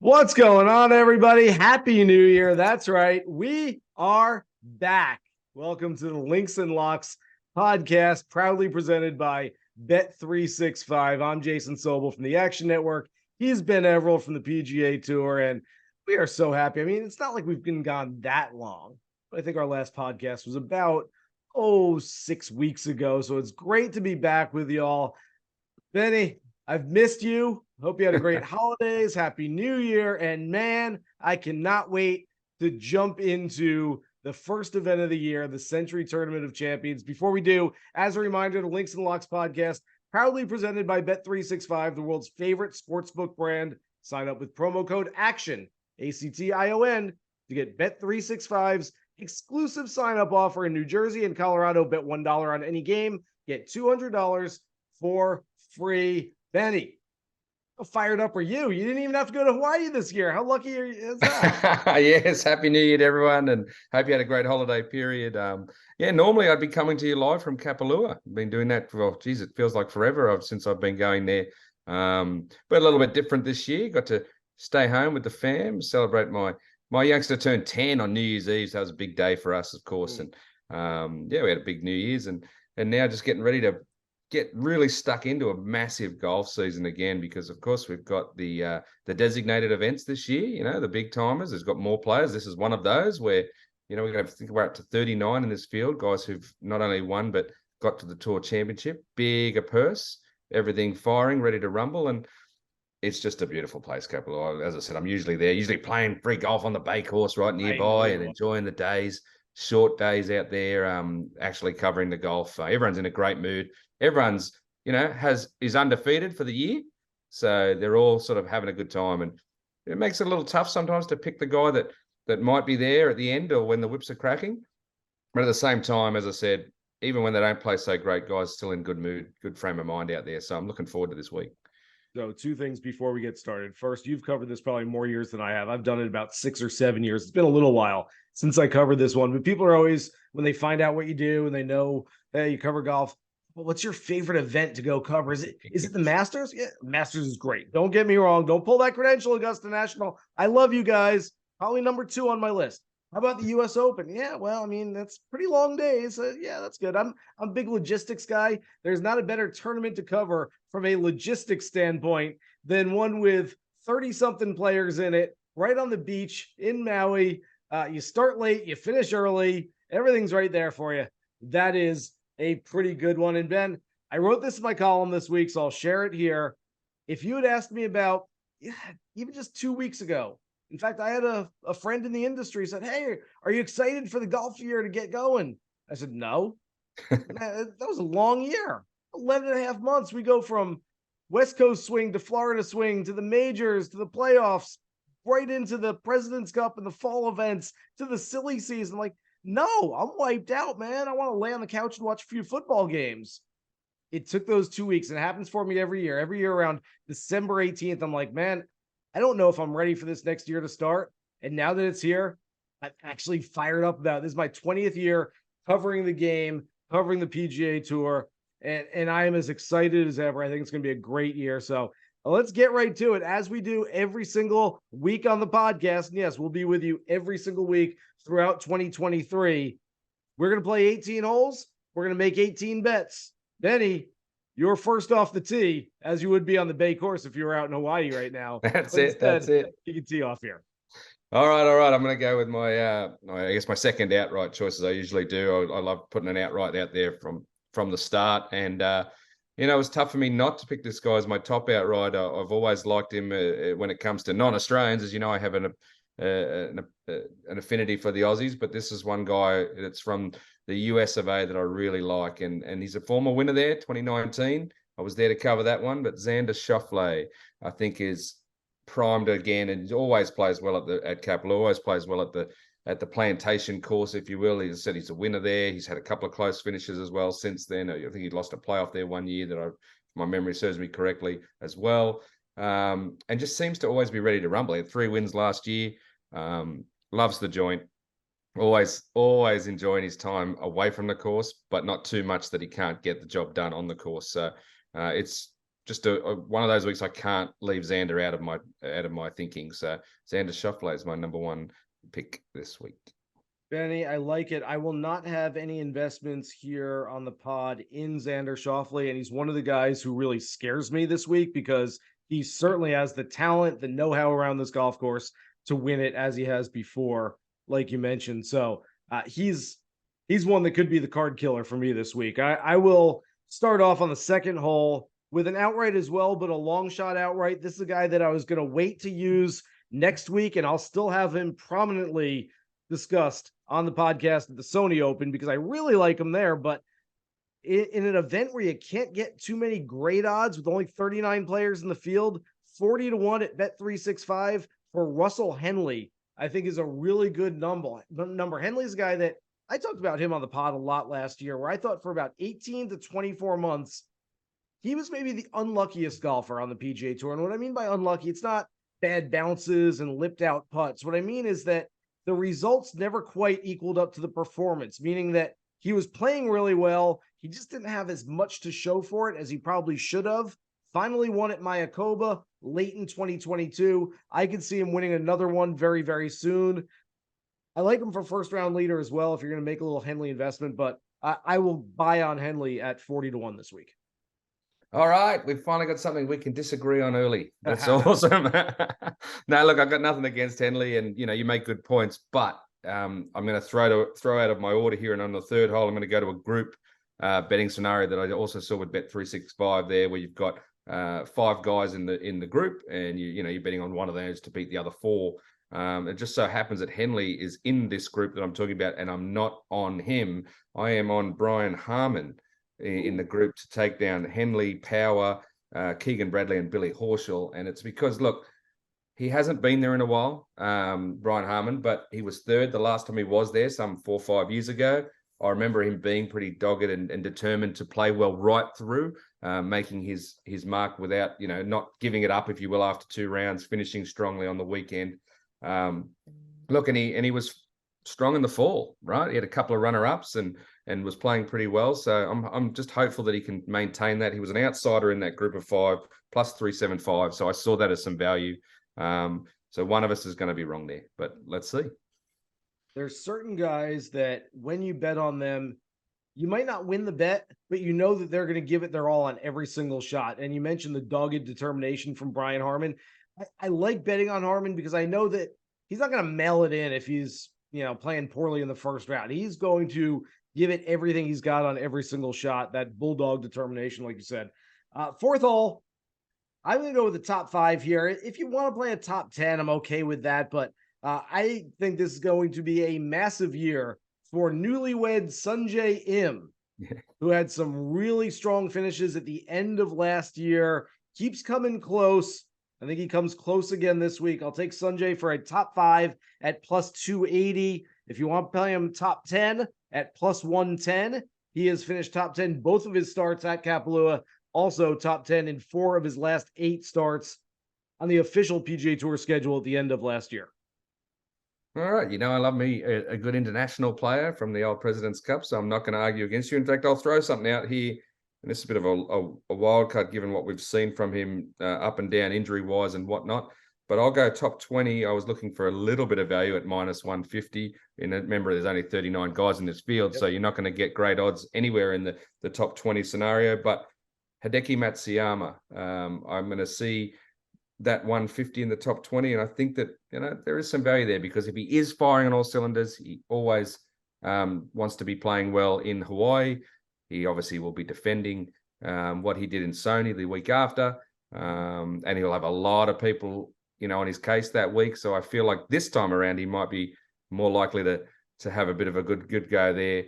What's going on, everybody? Happy New Year. That's right. We are back. Welcome to the Links and Locks podcast, proudly presented by Bet365. I'm Jason Sobel from the Action Network. He's Ben Everell from the PGA Tour, and we are so happy. I mean, it's not like we've been gone that long, but I think our last podcast was about, 6 weeks ago. So it's great to be back with y'all. Benny, I've missed you. Hope you had a great holidays. Happy New Year. And man, I cannot wait to jump into the first event of the year, the Sentry Tournament of Champions. Before we do, as a reminder, the Links and Locks podcast, proudly presented by Bet365, the world's favorite sportsbook brand. Sign up with promo code ACTION, ACTION, to get Bet365's exclusive sign-up offer in New Jersey and Colorado. Bet $1 on any game, get $200 for free. Benny, how fired up are you? You didn't even have to go to Hawaii this year. How lucky is that? Yes, happy New Year to everyone, and hope you had a great holiday period. Normally I'd be coming to you live from Kapalua. I've been doing that for, it feels like forever since I've been going there. But a little bit different this year. Got to stay home with the fam, celebrate my youngster turned 10 on New Year's Eve. So that was a big day for us, of course. And we had a big New Year's, and now just getting ready to get really stuck into a massive golf season again, because of course we've got the designated events this year, the big timers. There's got more players. This is one of those where, we're going to have to think we're up to 39 in this field, guys who've not only won, but got to the Tour Championship, bigger purse, everything firing, ready to rumble. And it's just a beautiful place, Kapalua. As I said, I'm usually there, usually playing free golf on the bay course right nearby and enjoying the days, short days out there, actually covering the golf. Everyone's in a great mood. Everyone's, is undefeated for the year. So they're all sort of having a good time. And it makes it a little tough sometimes to pick the guy that might be there at the end or when the whips are cracking. But at the same time, as I said, even when they don't play so great, guys still in good mood, good frame of mind out there. So I'm looking forward to this week. So two things before we get started. First, you've covered this probably more years than I have. I've done it about 6 or 7 years. It's been a little while since I covered this one, but people are always, when they find out what you do and they know, hey, you cover golf, well, what's your favorite event to go cover? Is it the Masters? Yeah, Masters is great. Don't get me wrong. Don't pull that credential, Augusta National. I love you guys. Probably number 2 on my list. How about the U.S. Open? Yeah, well, I mean, that's pretty long days. Yeah, that's good. I'm a big logistics guy. There's not a better tournament to cover from a logistics standpoint than one with 30-something players in it, right on the beach in Maui. You start late, you finish early. Everything's right there for you. That is a pretty good one. And Ben, I wrote this in my column this week, so I'll share it here. If you had asked me about, even just 2 weeks ago, in fact, I had a friend in the industry said, hey, are you excited for the golf year to get going? I said, no. Man, that was a long year. 11 and a half months. We go from West Coast swing to Florida swing to the majors to the playoffs, right into the President's Cup and the fall events to the silly season. Like, no, I'm wiped out, man. I want to lay on the couch and watch a few football games. It took those 2 weeks, and it happens for me every year. Every year around December 18th, I'm like, man, I don't know if I'm ready for this next year to start. And now that it's here, I'm actually fired up about it. This is my 20th year covering the game, covering the PGA Tour, and I am as excited as ever. I think it's going to be a great year. So let's get right to it, as we do every single week on the podcast. And yes, we'll be with you every single week throughout 2023. We're going to play 18 holes. We're going to make 18 bets. Benny, you're first off the tee, as you would be on the Bay course if you were out in Hawaii right now. That's it. You can tee off here. All right. I'm going to go with my second outright choices. I usually do. I love putting an outright out there from the start. And, it was tough for me not to pick this guy as my top outright. I've always liked him when it comes to non-Australians. As you know, I have an affinity for the Aussies, but this is one guy that's from the US of A that I really like. And he's a former winner there, 2019. I was there to cover that one, but Xander Schauffele, I think, is primed again, and always plays well at Kapalua, always plays well at the plantation course, if you will. He said he's a winner there. He's had a couple of close finishes as well since then. I think he lost a playoff there one year if my memory serves me correctly as well. And just seems to always be ready to rumble. He had 3 wins last year. Loves the joint. Always enjoying his time away from the course, but not too much that he can't get the job done on the course. So it's just one of those weeks I can't leave Xander out of my thinking. So Xander Schauffele is my number one pick this week. Benny, I like it. I will not have any investments here on the pod in Xander Schauffele, and he's one of the guys who really scares me this week because he certainly has the talent, the know-how around this golf course to win it as he has before, like you mentioned. So he's one that could be the card killer for me this week. I will start off on the second hole with an outright as well, but a long shot outright. This is a guy that I was going to wait to use next week, and I'll still have him prominently discussed on the podcast at the Sony Open because I really like him there. But in an event where you can't get too many great odds with only 39 players in the field, 40-1 at Bet365 for Russell Henley, I think is a really good number. Henley's a guy that I talked about him on the pod a lot last year, where I thought for about 18 to 24 months, he was maybe the unluckiest golfer on the PGA Tour. And what I mean by unlucky, it's not bad bounces and lipped out putts. What I mean is that the results never quite equaled up to the performance, meaning that he was playing really well. He just didn't have as much to show for it as he probably should have. Finally won at Mayakoba late in 2022. I could see him winning another one very, very soon. I like him for first round leader as well if you're going to make a little Henley investment, but I will buy on Henley at 40-1 this week. All right, we've finally got something we can disagree on early. That's awesome. No, look, I've got nothing against Henley, and you make good points, but I'm going to throw out of my order here, and on the third hole, I'm going to go to a group betting scenario that I also saw with Bet365 there, where you've got 5 guys in the group, and you're betting on one of those to beat the other 4. It just so happens that Henley is in this group that I'm talking about, and I'm not on him. I am on Brian Harman in the group to take down Henley, Power, Keegan Bradley, and Billy Horschel. And it's because, look, he hasn't been there in a while, Brian Harman, but he was third the last time he was there, some 4 or 5 years ago. I remember him being pretty dogged and determined to play well right through, making his mark without, not giving it up, if you will, after 2 rounds, finishing strongly on the weekend. Look, and he was strong in the fall, right? He had a couple of runner-ups and was playing pretty well. So I'm just hopeful that he can maintain that. He was an outsider in that group of 5, plus 375. So I saw that as some value. So one of us is going to be wrong there, but let's see. There's certain guys that when you bet on them, you might not win the bet, but you know that they're going to give it their all on every single shot. And you mentioned the dogged determination from Brian Harman. I like betting on Harman because I know that he's not going to mail it in if he's, playing poorly in the first round. He's going to give it everything he's got on every single shot, that bulldog determination, like you said. Fourth hole, I'm going to go with the top 5 here. If you want to play a top 10, I'm okay with that. But I think this is going to be a massive year for newlywed Sungjae Im, who had some really strong finishes at the end of last year, keeps coming close. I think he comes close again this week. I'll take Sungjae for a top 5 at plus 280. If you want to play him top 10 at plus 110, he has finished top 10 both of his starts at Kapalua, also top 10 in 4 of his last 8 starts on the official PGA Tour schedule at the end of last year. All right. I love me a good international player from the old President's Cup, so I'm not going to argue against you. In fact, I'll throw something out here. And this is a bit of a wild card given what we've seen from him up and down injury-wise and whatnot. But I'll go top 20. I was looking for a little bit of value at minus 150. And remember, there's only 39 guys in this field, so you're not going to get great odds anywhere in the top 20 scenario. But Hideki Matsuyama, I'm going to see that 150 in the top 20. And I think that, there is some value there because if he is firing on all cylinders, he always wants to be playing well in Hawaii. He obviously will be defending what he did in Sony the week after. And he'll have a lot of people, on his case that week. So I feel like this time around, he might be more likely to have a bit of a good go there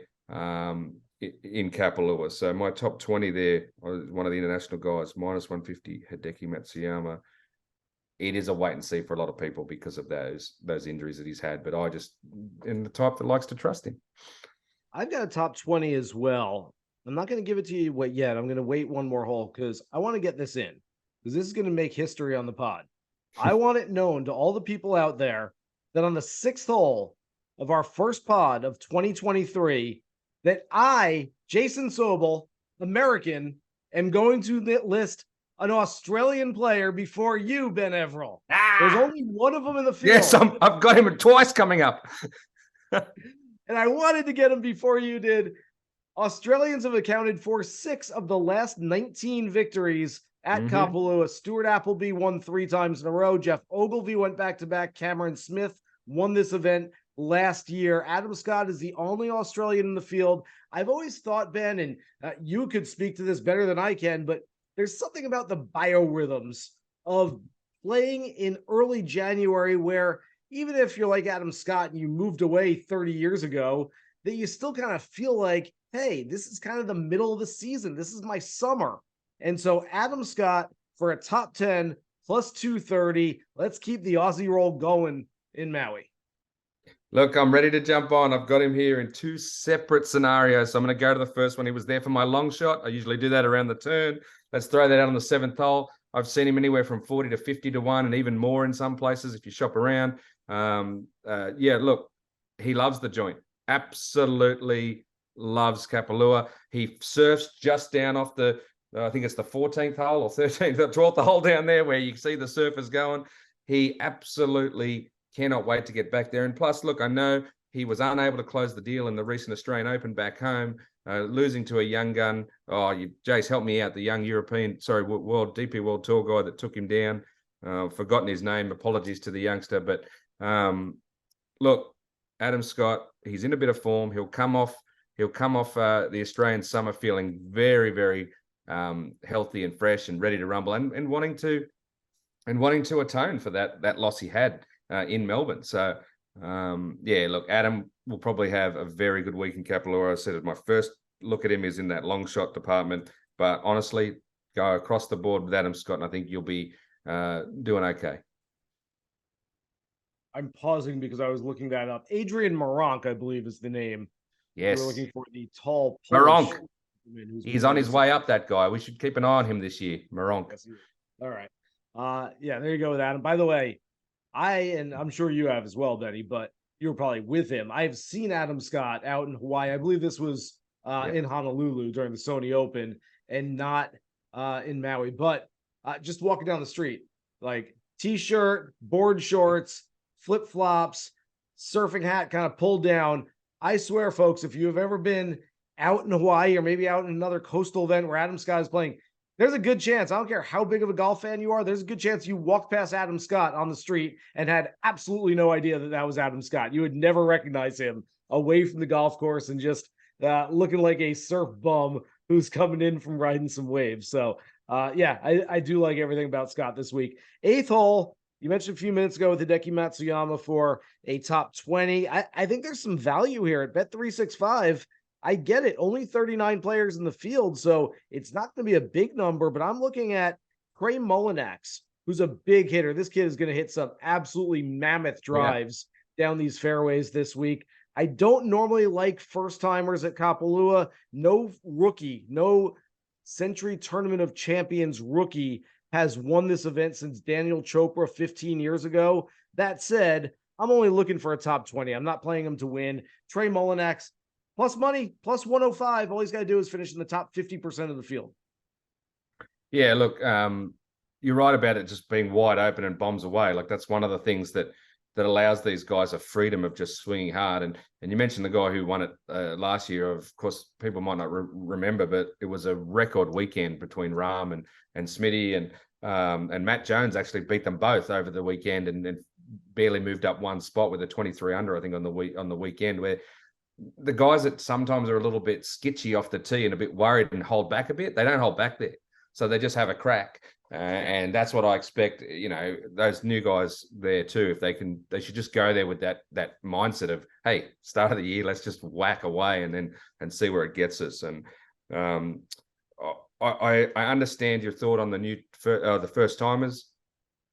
in Kapalua. So my top 20 there, one of the international guys, minus 150, Hideki Matsuyama. It is a wait and see for a lot of people because of those injuries that he's had. But I just am the type that likes to trust him. I've got a top 20 as well. I'm not going to give it to you yet. I'm going to wait one more hole because I want to get this in because this is going to make history on the pod. I want it known to all the people out there that on the 6th hole of our first pod of 2023, that I, Jason Sobel, American, am going to list an Australian player before you, Ben Everill. There's Ah, only one of them in the field. yes, I've got him twice coming up. And I wanted to get him before you did. Australians have accounted for 6 of the last 19 victories at Kapalua. Stuart Appleby won 3 times in a row. Jeff Ogilvy went back-to-back. Cameron Smith won this event last year. Adam Scott is the only Australian in the field. I've always thought, Ben, and you could speak to this better than I can, but there's something about the biorhythms of playing in early January where even if you're like Adam Scott and you moved away 30 years ago, that you still kind of feel like, hey, this is kind of the middle of the season. This is my summer. And so Adam Scott for a top 10 plus 230. Let's keep the Aussie roll going in Maui. Look, I'm ready to jump on. I've got him here in 2 separate scenarios. So I'm going to go to the first one. He was there for my long shot. I usually do that around the turn. Let's throw that out on the 7th hole. I've seen him anywhere from 40 to 50 to 1 and even more in some places if you shop around. Yeah, look, he loves the joint. Absolutely loves Kapalua. He surfs just down off the, I think it's the 14th hole or 13th, the 12th hole down there where you see the surfers going. He absolutely cannot wait to get back there. And plus, look, I know he was unable to close the deal in the recent Australian Open back home, losing to a young gun. Oh, Jace, help me out. The young European, DP World Tour guy that took him down. Forgotten his name. Apologies to the youngster. But look, Adam Scott, he's in a bit of form. He'll come off the Australian summer feeling very, very healthy and fresh and ready to rumble and wanting to atone for that loss he had in Melbourne. So yeah, look, Adam will probably have a very good week in Kapalua. I said my first look at him is in that long shot department, but honestly, go across the board with Adam Scott, and I think you'll be doing okay. I'm pausing because I was looking that up. Adrian Moronk, I believe, is the name. Yes, we're looking for the tall Moronk. He's on his way up. That guy. We should keep an eye on him this year. Moronk. Yes, all right. Yeah, there you go with Adam. By the way, and I'm sure you have as well, Benny, but you were probably with him. I've seen Adam Scott out in Hawaii. I believe this was in Honolulu during the Sony Open and not in Maui, but just walking down the street, like t-shirt, board shorts, flip-flops, surfing hat kind of pulled down. I swear, folks, if you have ever been out in Hawaii or maybe out in another coastal event where Adam Scott is playing, there's a good chance, I don't care how big of a golf fan you are, there's a good chance you walked past Adam Scott on the street and had absolutely no idea that was Adam Scott. You would never recognize him away from the golf course and just looking like a surf bum who's coming in from riding some waves. So, yeah, I do like everything about Scott this week. 8th hole, you mentioned a few minutes ago with Hideki Matsuyama for a top 20. I think there's some value here at Bet365. I get it. Only 39 players in the field, so it's not going to be a big number, but I'm looking at Trey Mullinax, who's a big hitter. This kid is going to hit some absolutely mammoth drives down these fairways this week. I don't normally like first-timers at Kapalua. No rookie, no Sentry Tournament of Champions rookie has won this event since Daniel Chopra 15 years ago. That said, I'm only looking for a top 20. I'm not playing him to win. Trey Mullinax, plus money, plus 105. All he's got to do is finish in the top 50% of the field. Yeah, look, you're right about it just being wide open and bombs away. Like that's one of the things that allows these guys a freedom of just swinging hard. And you mentioned the guy who won it last year. Of course, people might not remember, but it was a record weekend between Rahm and Smitty and Matt Jones actually beat them both over the weekend and barely moved up one spot with a 23 under, I think, on the weekend, where the guys that sometimes are a little bit skitchy off the tee and a bit worried and hold back a bit, they don't hold back there. So they just have a crack. And that's what I expect, those new guys there too. If they should just go there with that mindset of, hey, start of the year, let's just whack away and see where it gets us. And I understand your thought on the first timers.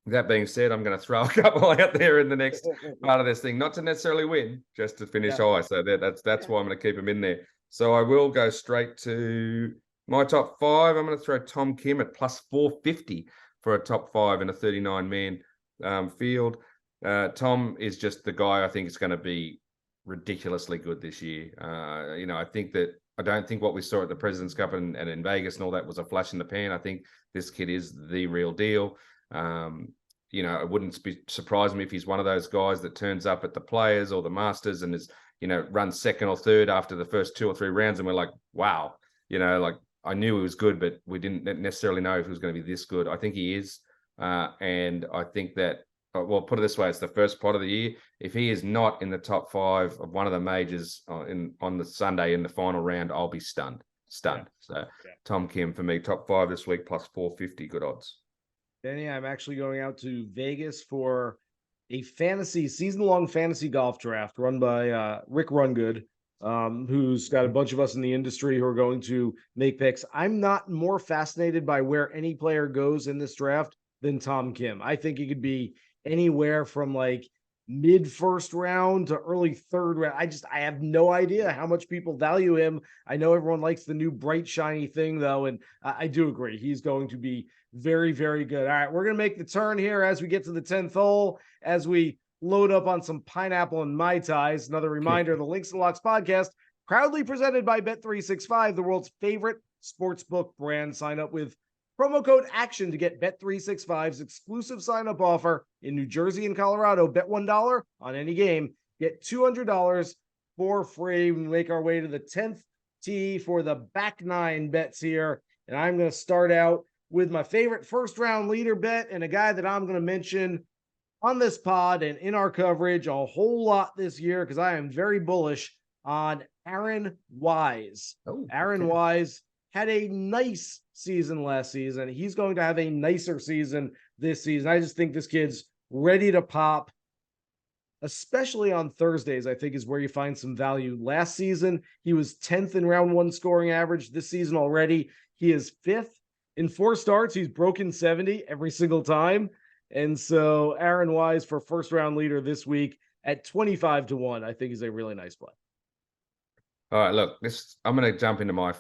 That being said, I'm going to throw a couple out there in the next part of this thing, not to necessarily win, just to finish high. So that's why I'm going to keep them in there. So I will go straight to my top 5. I'm going to throw Tom Kim at plus 450 for a top 5 in a 39-man field. Tom is just the guy I think is going to be ridiculously good this year. I think that I don't think what we saw at the President's Cup and in Vegas and all that was a flash in the pan. I think this kid is the real deal. It wouldn't surprise me if he's one of those guys that turns up at the Players or the Masters and is, runs second or third after the first 2 or 3 rounds. And we're like, wow, I knew he was good, but we didn't necessarily know if he was going to be this good. I think he is. And I think that, well, put it this way, it's the first pot of the year. If he is not in the top 5 of one of the majors on the Sunday in the final round, I'll be stunned. Yeah. So Tom Kim for me, top 5 this week, plus 450, good odds. Benny, I'm actually going out to Vegas for a season-long fantasy golf draft run by Rick Rungood, who's got a bunch of us in the industry who are going to make picks. I'm not more fascinated by where any player goes in this draft than Tom Kim. I think he could be anywhere from like mid first round to early third round. I have no idea how much people value him. I know everyone likes the new bright, shiny thing though. And I do agree. He's going to be very, very good. All right. We're going to make the turn here as we get to the 10th hole, as we load up on some pineapple and Mai Tais. Another reminder, the Links and Locks podcast, proudly presented by Bet365, the world's favorite sportsbook brand. Sign up with promo code ACTION to get Bet365's exclusive sign-up offer in New Jersey and Colorado. Bet $1 on any game. Get $200 for free. We make our way to the 10th tee for the back 9 bets here. And I'm going to start out with my favorite first-round leader bet and a guy that I'm going to mention on this pod and in our coverage a whole lot this year because I am very bullish on Aaron Wise. Aaron Wise had a nice season last season. He's going to have a nicer season this season. I just think this kid's ready to pop, especially on Thursdays, I think is where you find some value. Last season, he was 10th in round 1 scoring average. This season already, he is 5th. In 4 starts, he's broken 70 every single time. And so Aaron Wise for first round leader this week at 25-1, I think is a really nice play. All right, look, I'm going to jump into my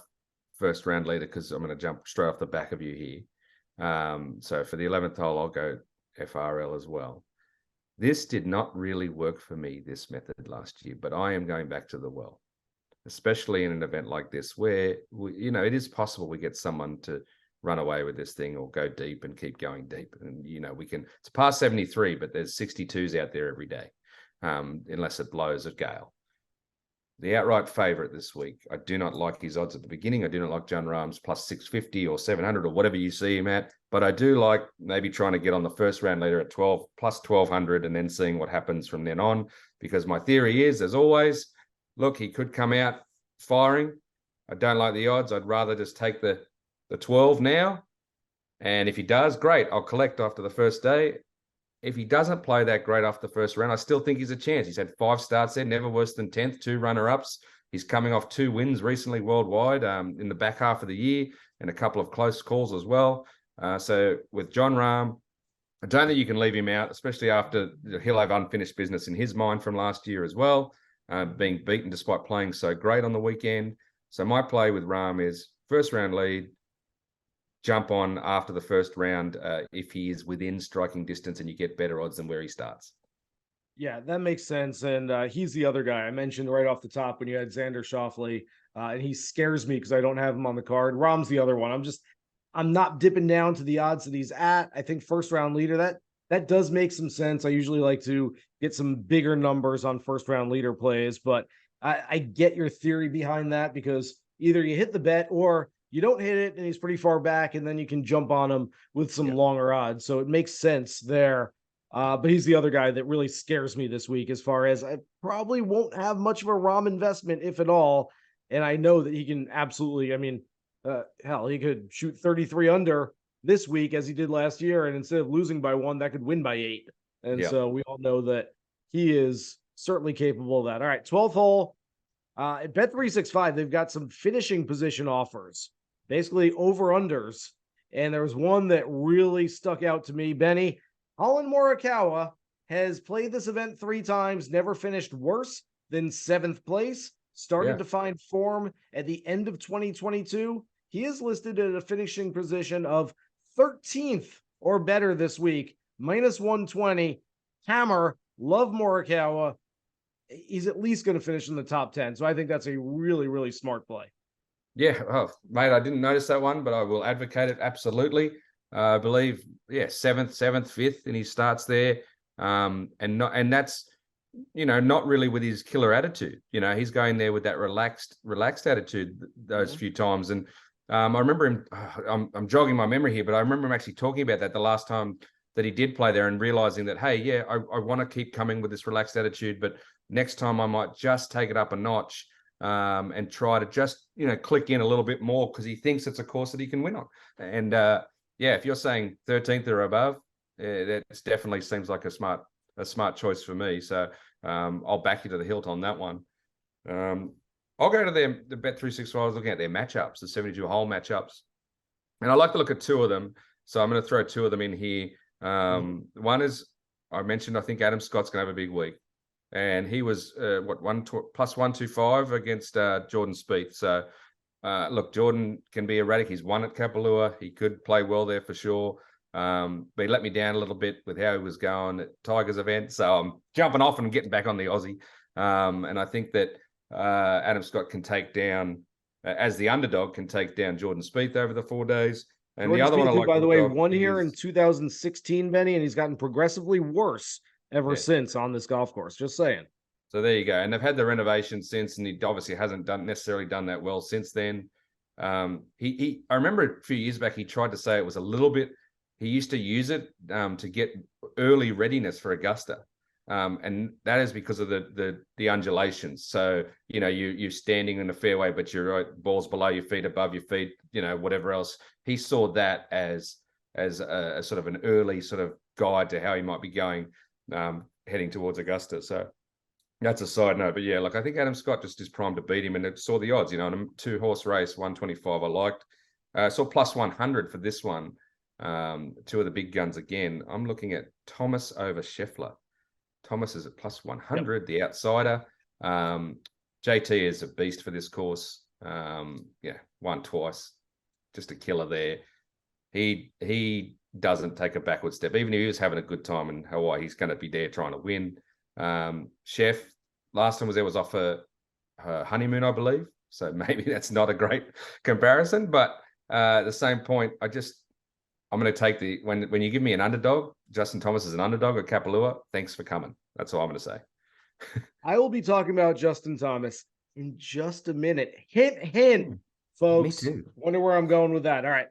first round leader because I'm going to jump straight off the back of you here. So for the 11th hole, I'll go FRL as well. This did not really work for me, this method last year, but I am going back to the well, especially in an event like this where, it is possible we get someone to run away with this thing or go deep and keep going deep. And, it's past 73, but there's 62s out there every day, unless it blows a gale. The outright favorite this week, I do not like his odds at the beginning. I do not like Jon Rahm's plus 650 or 700 or whatever you see him at, but I do like maybe trying to get on the first round leader at 12 plus 1200 and then seeing what happens from then on, because my theory is, as always, look, he could come out firing. I don't like the odds. I'd rather just take the 12 now. And if he does, great. I'll collect after the first day. If he doesn't play that great off the first round, I still think he's a chance. He's had 5 starts there, never worse than 10th, 2 runner-ups. He's coming off 2 wins recently worldwide in the back half of the year and a couple of close calls as well. So with Jon Rahm, I don't think you can leave him out, especially after he'll have unfinished business in his mind from last year as well, being beaten despite playing so great on the weekend. So my play with Rahm is first round lead, jump on after the first round if he is within striking distance and you get better odds than where he starts. Yeah, that makes sense. And he's the other guy I mentioned right off the top when you had Xander Schauffele, and he scares me because I don't have him on the card. Rahm's the other one. I'm not dipping down to the odds that he's at. I think first round leader, that does make some sense. I usually like to get some bigger numbers on first round leader plays, but I get your theory behind that because either you hit the bet or you don't hit it and he's pretty far back, and then you can jump on him with some longer odds. So it makes sense there. But he's the other guy that really scares me this week, as far as I probably won't have much of a Rahm investment, if at all. And I know that he can absolutely, he could shoot 33 under this week as he did last year. And instead of losing by 1, that could win by 8. And so we all know that he is certainly capable of that. All right, 12th hole. At Bet365, they've got some finishing position offers, basically over-unders. And there was one that really stuck out to me. Benny, Collin Morikawa has played this event 3 times, never finished worse than 7th place, started to find form at the end of 2022. He is listed at a finishing position of 13th or better this week, minus 120. Hammer, love Morikawa. He's at least going to finish in the top 10. So I think that's a really, really smart play. Yeah, oh, mate, I didn't notice that one, but I will advocate it absolutely. I believe, yeah, seventh, fifth, and he starts there. And that's, not really with his killer attitude. He's going there with that relaxed attitude those few times. And I remember him. I'm jogging my memory here, but I remember him actually talking about that the last time that he did play there, and realizing that, hey, yeah, I want to keep coming with this relaxed attitude, but next time I might just take it up a notch. And try to just click in a little bit more, because he thinks it's a course that he can win on. And yeah, if you're saying 13th or above, that definitely seems like a smart choice for me. So I'll back you to the hilt on that one. I'll go to the Bet365. I was looking at their matchups, the 72 hole matchups, and I like to look at two of them. So I'm going to throw two of them in here. One is, I mentioned, I think Adam Scott's going to have a big week. And he was plus 125 against Jordan Spieth. So look, Jordan can be erratic. He's won at Kapalua. He could play well there for sure. But he let me down a little bit with how he was going at Tiger's event. So I'm jumping off and getting back on the Aussie. And I think that Adam Scott can take down, as the underdog, can take down Jordan Spieth over the 4 days. And Jordan the other Spieth, one I like, by the way, won here in 2016, Benny, and he's gotten progressively worse ever since on this golf course. Just saying. So there you go. And they've had the renovation since, and he obviously hasn't necessarily done that well since then. I remember a few years back, he tried to say it was a little bit, he used to use it to get early readiness for Augusta. And that is because of the undulations. So, you're standing in the fairway, but your ball's below your feet, above your feet, whatever else. He saw that as a sort of an early sort of guide to how he might be going, heading towards Augusta. So that's a side note. But yeah, I think Adam Scott just is primed to beat him, and it saw the odds, in a 2-horse race, 125 I liked. Saw plus 100 for this one. Two of the big guns again. I'm looking at Thomas over Scheffler. Thomas is at plus 100, the outsider. JT is a beast for this course. Won twice. Just a killer there. He doesn't take a backward step. Even if he was having a good time in Hawaii, he's going to be there trying to win. Chef, last time was off her honeymoon, I believe. So maybe that's not a great comparison. But at the same point, I'm going to take when you give me an underdog, Justin Thomas is an underdog at Kapalua. Thanks for coming. That's all I'm going to say. I will be talking about Justin Thomas in just a minute. Hint, folks. Me too. Wonder where I'm going with that. All right.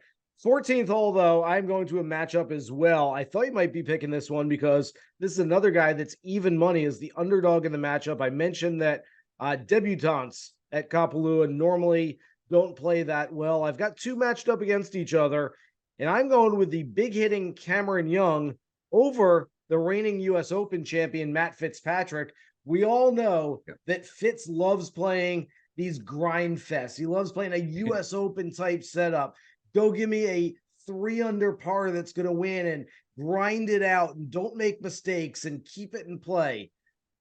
14th hole, though, I'm going to a matchup as well. I thought you might be picking this one because this is another guy that's even money as the underdog in the matchup. I mentioned that debutantes at Kapalua normally don't play that well. I've got two matched up against each other, and I'm going with the big hitting Cameron Young over the reigning U.S. Open champion, Matt Fitzpatrick. We all know that Fitz loves playing these grind fests. He loves playing a U.S. Open type setup. Go give me a 3 under par that's going to win and grind it out and don't make mistakes and keep it in play.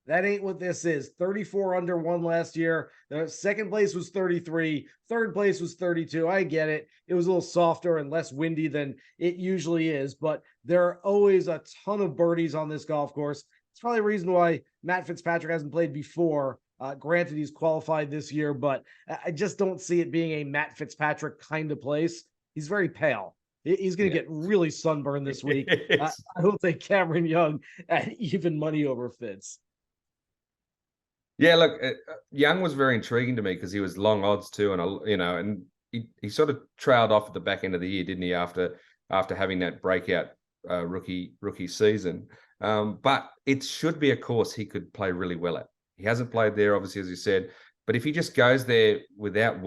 That ain't what this is. 34 under won last year. The second place was 33. Third place was 32. I get it. It was a little softer and less windy than it usually is, but there are always a ton of birdies on this golf course. It's probably a reason why Matt Fitzpatrick hasn't played before. Granted, he's qualified this year, but I just don't see it being a Matt Fitzpatrick kind of place. He's very pale. He's going to get really sunburned this week. I will take Cameron Young at even money over Fitz. Yeah, look, Young was very intriguing to me because he was long odds too, and and he sort of trailed off at the back end of the year, didn't he? After having that breakout rookie season, but it should be a course he could play really well at. He hasn't played there, obviously, as you said, but if he just goes there without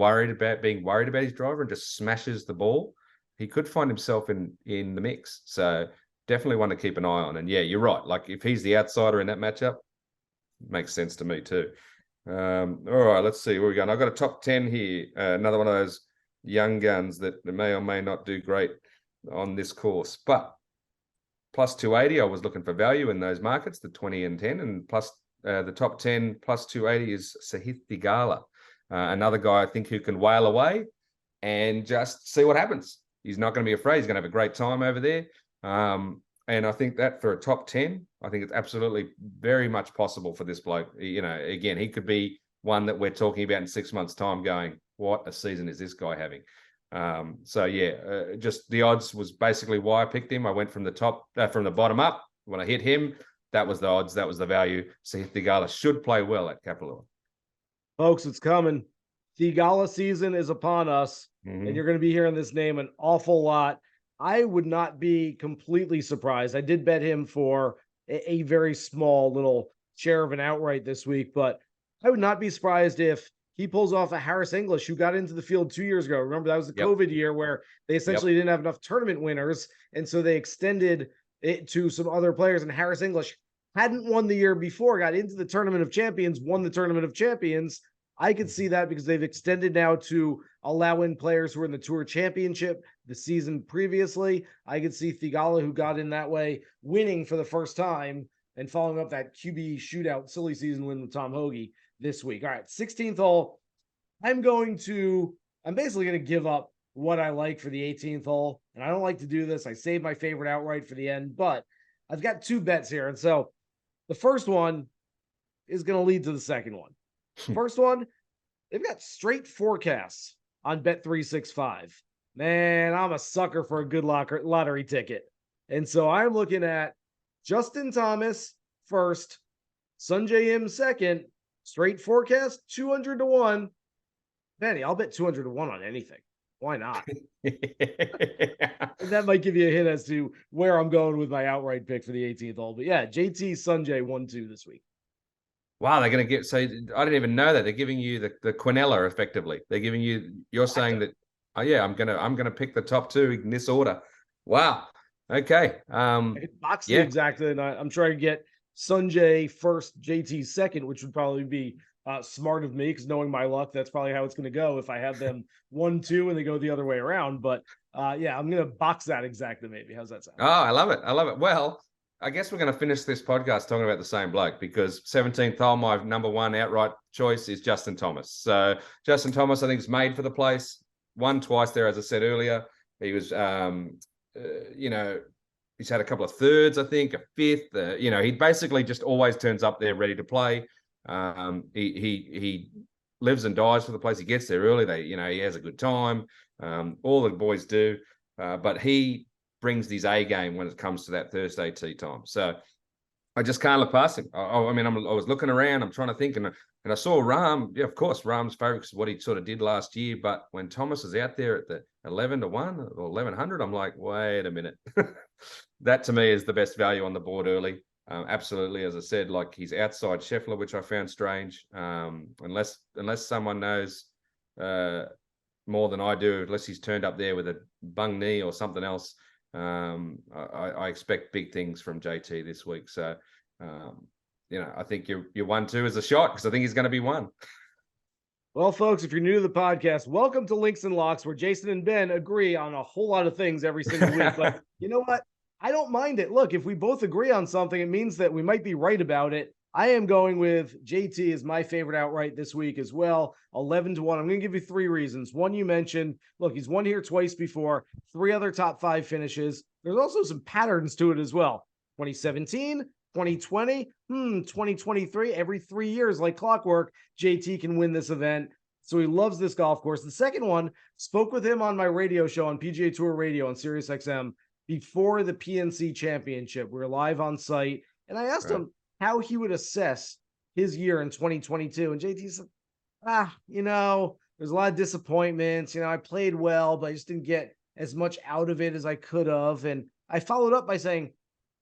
being worried about his driver and just smashes the ball, he could find himself in the mix. So definitely one to keep an eye on. And yeah, you're right. If he's the outsider in that matchup, makes sense to me too. All right, let's see where we're going. I've got a top 10 here. Another one of those young guns that may or may not do great on this course. But plus 280, I was looking for value in those markets, the 20 and 10, and plus the top 10 plus 280 is Sahith Theegala, another guy I think who can whale away and just see what happens. He's not going to be afraid. He's going to have a great time over there. And I think that for a top 10, I think it's absolutely very much possible for this bloke. Again, he could be one that we're talking about in 6 months' time going, what a season is this guy having? Just the odds was basically why I picked him. I went from the bottom up. When I hit him, that was the odds, that was the value. Sahith Theegala should play well at Kapalua. Folks, it's coming. Theegala season is upon us, and you're going to be hearing this name an awful lot. I would not be completely surprised. I did bet him for a very small little share of an outright this week, but I would not be surprised if he pulls off a Harris English who got into the field 2 years ago. Remember, that was the COVID year where they essentially didn't have enough tournament winners, and so they extended it to some other players, and Harris English hadn't won the year before, got into the Tournament of Champions, won the Tournament of Champions. I could see that because they've extended now to allow in players who were in the Tour Championship the season previously. I could see Theegala, who got in that way, winning for the first time and following up that QB shootout silly season win with Tom Hoge this week. All right, 16th hole. I'm basically going to give up what I like for the 18th hole. And I don't like to do this. I save my favorite outright for the end, but I've got two bets here. And so the first one is going to lead to the second one. First one, they've got straight forecasts on Bet365. Man, I'm a sucker for a good lottery ticket. And so I'm looking at Justin Thomas first, Sungjae Im second, straight forecast 200 to 1. Benny, I'll bet 200 to 1 on anything. Why not? That might give you a hint as to where I'm going with my outright pick for the 18th hole. But yeah, JT Sungjae 1-2 this week. Wow, they're going to give. So I didn't even know that they're giving you the Quinella effectively. They're giving you. You're saying that. Oh yeah, I'm gonna pick the top two in this order. Wow. Okay. Box the exact. And I'm trying to get Sungjae first, JT second, which would probably be smart of me because knowing my luck, that's probably how it's going to go if I have them 1-2 and they go the other way around. But yeah, I'm going to box that exactly. Maybe. How's that sound? Oh, I love it. Well, I guess we're going to finish this podcast talking about the same bloke because 17th hole, my number one outright choice is Justin Thomas. So Justin Thomas, I think, is made for the place. Won twice there, as I said earlier. He was, he's had a couple of thirds, I think, a fifth. He basically just always turns up there ready to play. He lives and dies for the place. He gets there early. He has a good time. All the boys do, but he brings his A game when it comes to that Thursday tee time. So I just can't look past him. I was looking around. I'm trying to think, and I saw Rahm. Yeah, of course, Rahm's favorite because what he sort of did last year. But when Thomas is out there at the 11 to 1 or 1100, I'm like, wait a minute. That to me is the best value on the board early. Absolutely, as I said, like he's outside Scheffler, which I found strange. Unless someone knows more than I do, unless he's turned up there with a bung knee or something else. I expect big things from JT this week. So, I think your 1-2 is a shot because I think he's going to be one. Well, folks, if you're new to the podcast, welcome to Links and Locks, where Jason and Ben agree on a whole lot of things every single week. But you know what? I don't mind it. Look, if we both agree on something, it means that we might be right about it. I am going with JT as my favorite outright this week as well. 11 to 1. I'm going to give you three reasons. One, you mentioned, look, he's won here twice before, 3 other top 5 finishes. There's also some patterns to it as well. 2017, 2020, 2023, every 3 years, like clockwork, JT can win this event. So he loves this golf course. The second one, spoke with him on my radio show on PGA Tour Radio on Sirius XM before the PNC Championship. We were live on site, and I asked him how he would assess his year in 2022. And JT said, there's a lot of disappointments. I played well, but I just didn't get as much out of it as I could have. And I followed up by saying,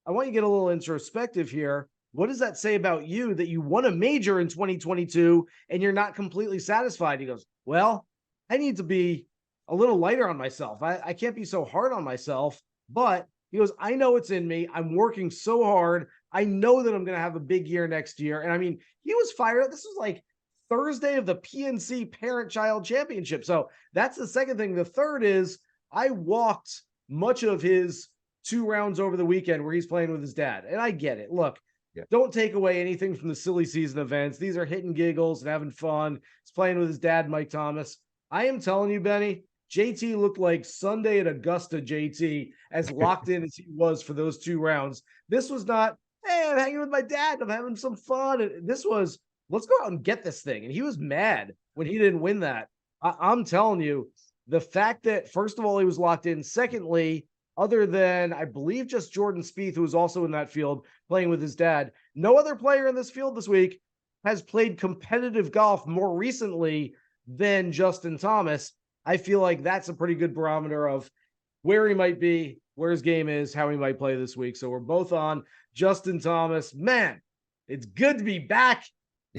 I want you to get a little introspective here. What does that say about you that you won a major in 2022 and you're not completely satisfied? He goes, well, I need to be a little lighter on myself. I can't be so hard on myself. But he goes, I know it's in me. I'm working so hard. I know that I'm going to have a big year next year. And I mean, he was fired up. This was like Thursday of the PNC Parent-Child Championship. So that's the second thing. The third is I walked much of his 2 rounds over the weekend where he's playing with his dad. And I get it. Look, don't take away anything from the silly season events. These are hitting giggles and having fun. He's playing with his dad, Mike Thomas. I am telling you, Benny, JT looked like Sunday at Augusta JT, as locked in as he was for those 2 rounds. This was not, hey, I'm hanging with my dad. I'm having some fun. This was, let's go out and get this thing. And he was mad when he didn't win that. I'm telling you, the fact that, first of all, he was locked in. Secondly, other than, I believe, just Jordan Spieth, who was also in that field playing with his dad, no other player in this field this week has played competitive golf more recently than Justin Thomas. I feel like that's a pretty good barometer of where he might be, where his game is, how he might play this week. So we're both on Justin Thomas. Man, it's good to be back.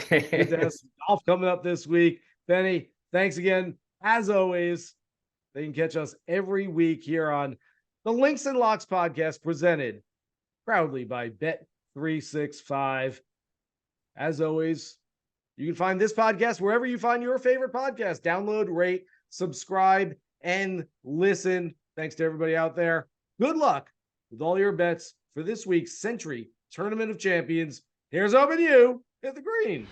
Good to have some golf coming up this week. Benny, thanks again. As always, they can catch us every week here on the Links and Locks podcast, presented proudly by Bet365. As always, you can find this podcast wherever you find your favorite podcast. Download, rate, subscribe, and listen. Thanks to everybody out there. Good luck with all your bets for this week's Sentry Tournament of Champions. Here's hoping you hit the green.